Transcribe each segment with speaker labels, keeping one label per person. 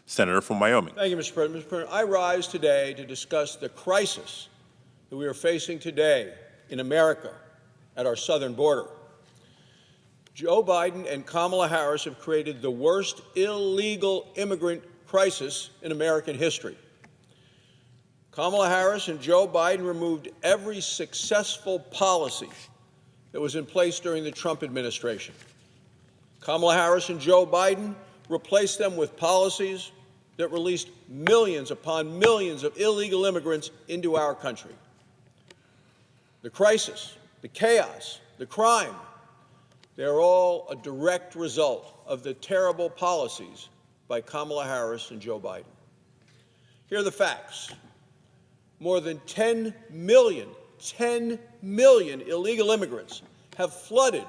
Speaker 1: Senator from Wyoming.
Speaker 2: Thank you, Mr. President. Mr. President, I rise today to discuss the crisis that we are facing today in America at our southern border. Joe Biden and Kamala Harris have created the worst illegal immigrant crisis in American history. Kamala Harris and Joe Biden removed every successful policy that was in place during the Trump administration. Kamala Harris and Joe Biden replaced them with policies that released millions upon millions of illegal immigrants into our country. The crisis, the chaos, the crime, they're all a direct result of the terrible policies by Kamala Harris and Joe Biden. Here are the facts. More than 10 million illegal immigrants have flooded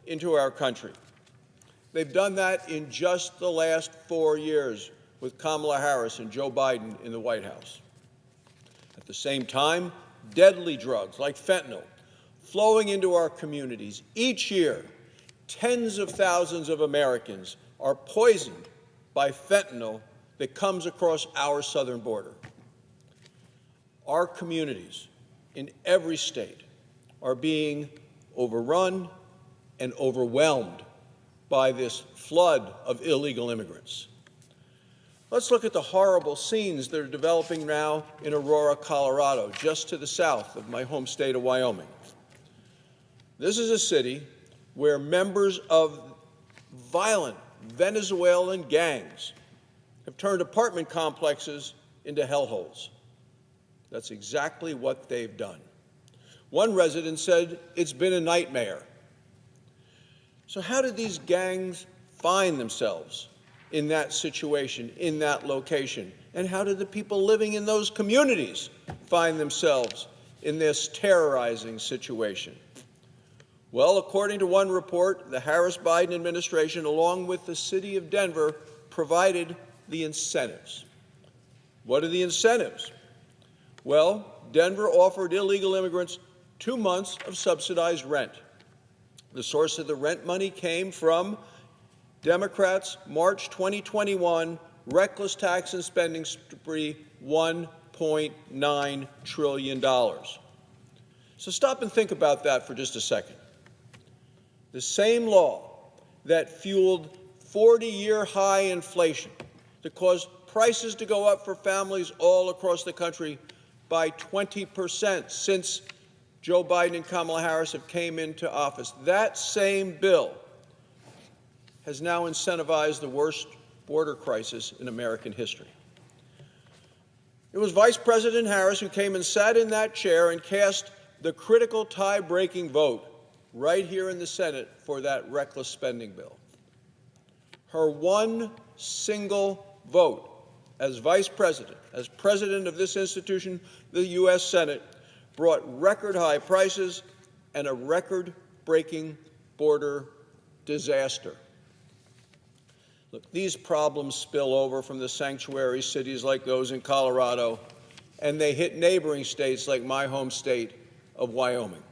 Speaker 2: into our country. They've done that in just the last 4 years with Kamala Harris and Joe Biden in the White House. At the same time, deadly drugs like fentanyl flowing into our communities. Each year, tens of thousands of Americans are poisoned by fentanyl that comes across our southern border. Our communities in every state are being overrun and overwhelmed by this flood of illegal immigrants. Let's look at the horrible scenes that are developing now in Aurora, Colorado, just to the south of my home state of Wyoming. This is a city where members of violent Venezuelan gangs have turned apartment complexes into hellholes. That's exactly what they've done. One resident said it's been a nightmare. So how did these gangs find themselves in that situation, in that location? And how did the people living in those communities find themselves in this terrorizing situation? Well, according to one report, the Harris-Biden administration, along with the city of Denver, provided the incentives. What are the incentives? Well, Denver offered illegal immigrants 2 months of subsidized rent. The source of the rent money came from Democrats' March 2021 reckless tax and spending spree, $1.9 trillion. So stop and think about that for just a second. The same law that fueled 40-year high inflation, that caused prices to go up for families all across the country by 20% since Joe Biden and Kamala Harris have came into office. That same bill has now incentivized the worst border crisis in American history. It was Vice President Harris who came and sat in that chair and cast the critical tie-breaking vote right here in the Senate for that reckless spending bill. Her one single vote as Vice President, as President of this institution, the U.S. Senate, brought record-high prices and a record-breaking border disaster. Look, these problems spill over from the sanctuary cities like those in Colorado, and they hit neighboring states like my home state of Wyoming.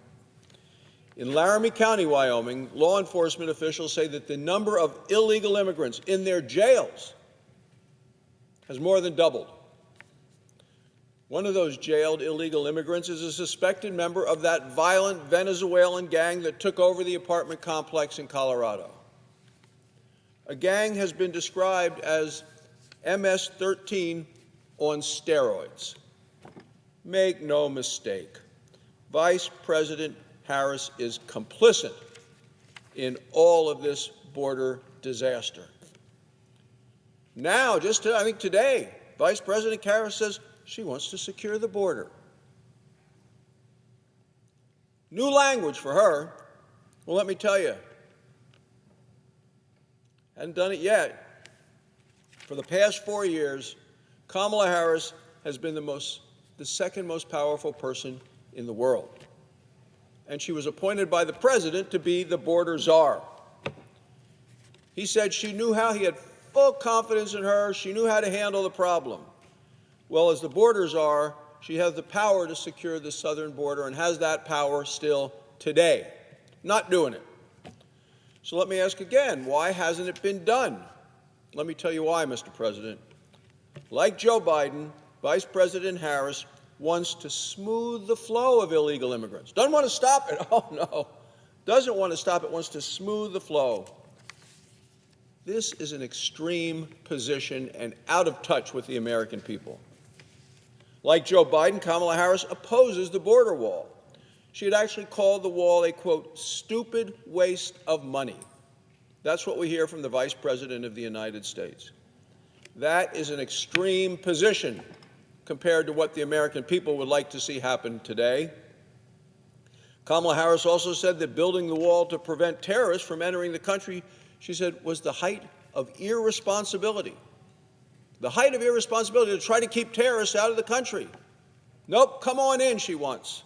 Speaker 2: In Laramie County, Wyoming, law enforcement officials say that the number of illegal immigrants in their jails has more than doubled. One of those jailed illegal immigrants is a suspected member of that violent Venezuelan gang that took over the apartment complex in Colorado. A gang has been described as MS13 on steroids. Make no mistake, Vice President Harris is complicit in all of this border disaster. Now, I think today, Vice President Harris says she wants to secure the border. New language for her. Well, let me tell you, hadn't done it yet. For the past 4 years, Kamala Harris has been the second most powerful person in the world. And she was appointed by the president to be the border czar. He said she knew how, he had full confidence in her, she knew how to handle the problem. Well, as the border czar, she has the power to secure the southern border and has that power still today. Not doing it. So let me ask again, why hasn't it been done? Let me tell you why, Mr. President. Like Joe Biden, Vice President Harris wants to smooth the flow of illegal immigrants. Doesn't want to stop it. Oh, no. Doesn't want to stop it, wants to smooth the flow. This is an extreme position and out of touch with the American people. Like Joe Biden, Kamala Harris opposes the border wall. She had actually called the wall a, quote, stupid waste of money. That's what we hear from the Vice President of the United States. That is an extreme position compared to what the American people would like to see happen today. Kamala Harris also said that building the wall to prevent terrorists from entering the country, she said, was the height of irresponsibility. The height of irresponsibility to try to keep terrorists out of the country. Nope, come on in, she wants.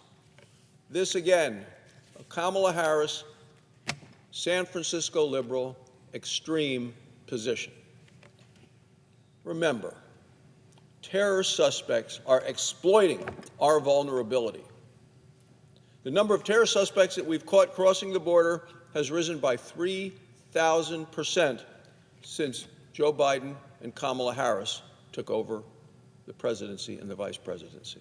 Speaker 2: This, again, a Kamala Harris, San Francisco liberal, extreme position. Remember, terrorist suspects are exploiting our vulnerability. The number of terrorist suspects that we've caught crossing the border has risen by 3,000% since Joe Biden and Kamala Harris took over the presidency and the vice presidency.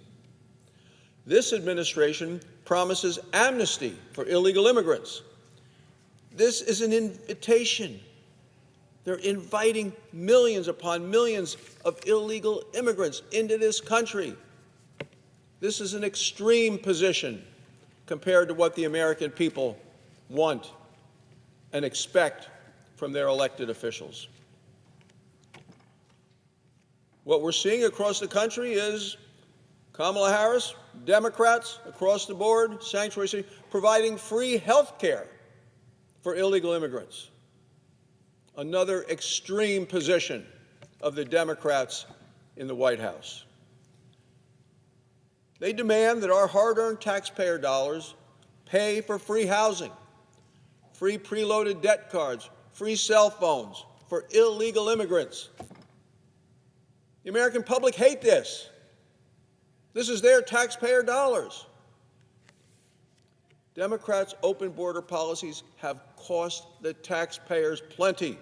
Speaker 2: This administration promises amnesty for illegal immigrants. This is an invitation. They're inviting millions upon millions of illegal immigrants into this country. This is an extreme position compared to what the American people want and expect from their elected officials. What we're seeing across the country is Kamala Harris, Democrats across the board, sanctuary city, providing free health care for illegal immigrants. Another extreme position of the Democrats in the White House. They demand that our hard-earned taxpayer dollars pay for free housing, free preloaded debt cards, free cell phones for illegal immigrants. The American public hate this. This is their taxpayer dollars. Democrats' open border policies have cost the taxpayers plenty.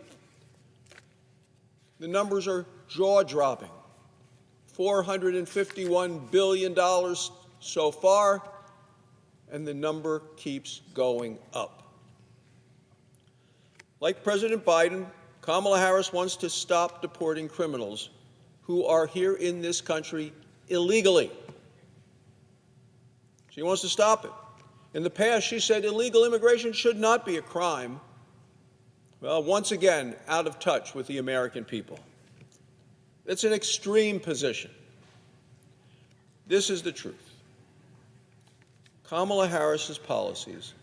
Speaker 2: The numbers are jaw-dropping. $451 billion so far, and the number keeps going up. Like President Biden, Kamala Harris wants to stop deporting criminals who are here in this country illegally. She wants to stop it. In the past, she said illegal immigration should not be a crime. Well, once again, out of touch with the American people. It's an extreme position. This is the truth. Kamala Harris's policies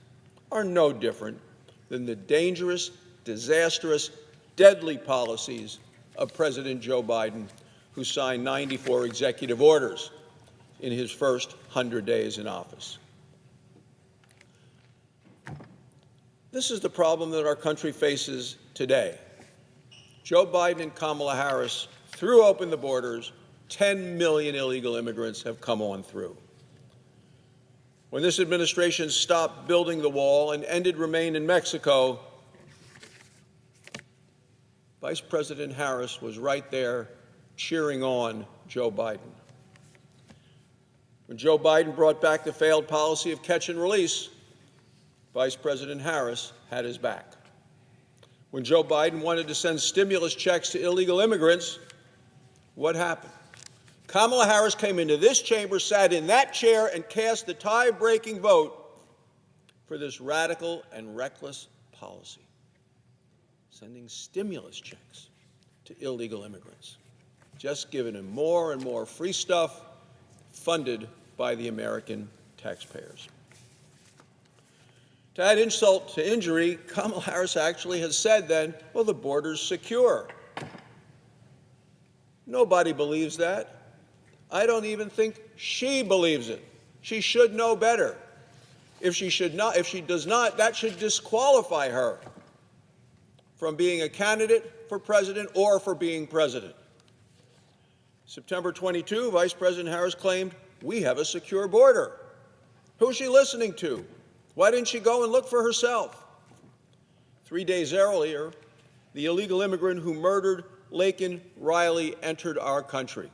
Speaker 2: are no different than the dangerous, disastrous, deadly policies of President Joe Biden, who signed 94 executive orders in his first 100 days in office. This is the problem that our country faces today. Joe Biden and Kamala Harris threw open the borders. 10 million illegal immigrants have come on through. When this administration stopped building the wall and ended Remain in Mexico, Vice President Harris was right there cheering on Joe Biden. When Joe Biden brought back the failed policy of catch and release, Vice President Harris had his back. When Joe Biden wanted to send stimulus checks to illegal immigrants, what happened? Kamala Harris came into this chamber, sat in that chair, and cast the tie-breaking vote for this radical and reckless policy, sending stimulus checks to illegal immigrants, just giving them more and more free stuff funded by the American taxpayers. To add insult to injury, Kamala Harris actually has said then, well, the border's secure. Nobody believes that. I don't even think she believes it. She should know better. If she does not, that should disqualify her from being a candidate for president or for being president. September 22, Vice President Harris claimed, we have a secure border. Who's she listening to? Why didn't she go and look for herself? 3 days earlier, the illegal immigrant who murdered Laken Riley entered our country.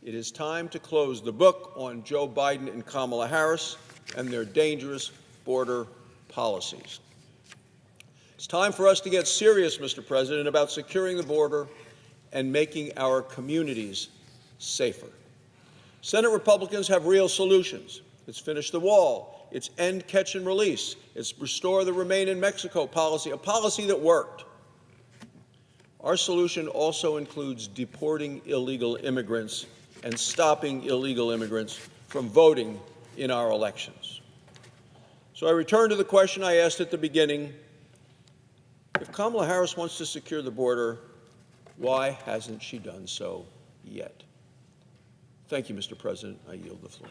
Speaker 2: It is time to close the book on Joe Biden and Kamala Harris and their dangerous border policies. It's time for us to get serious, Mr. President, about securing the border and making our communities safer. Senate Republicans have real solutions. It's finish the wall. It's end catch and release. It's restore the Remain in Mexico policy, a policy that worked. Our solution also includes deporting illegal immigrants and stopping illegal immigrants from voting in our elections. So I return to the question I asked at the beginning. If Kamala Harris wants to secure the border, why hasn't she done so yet? Thank you, Mr. President. I yield the floor.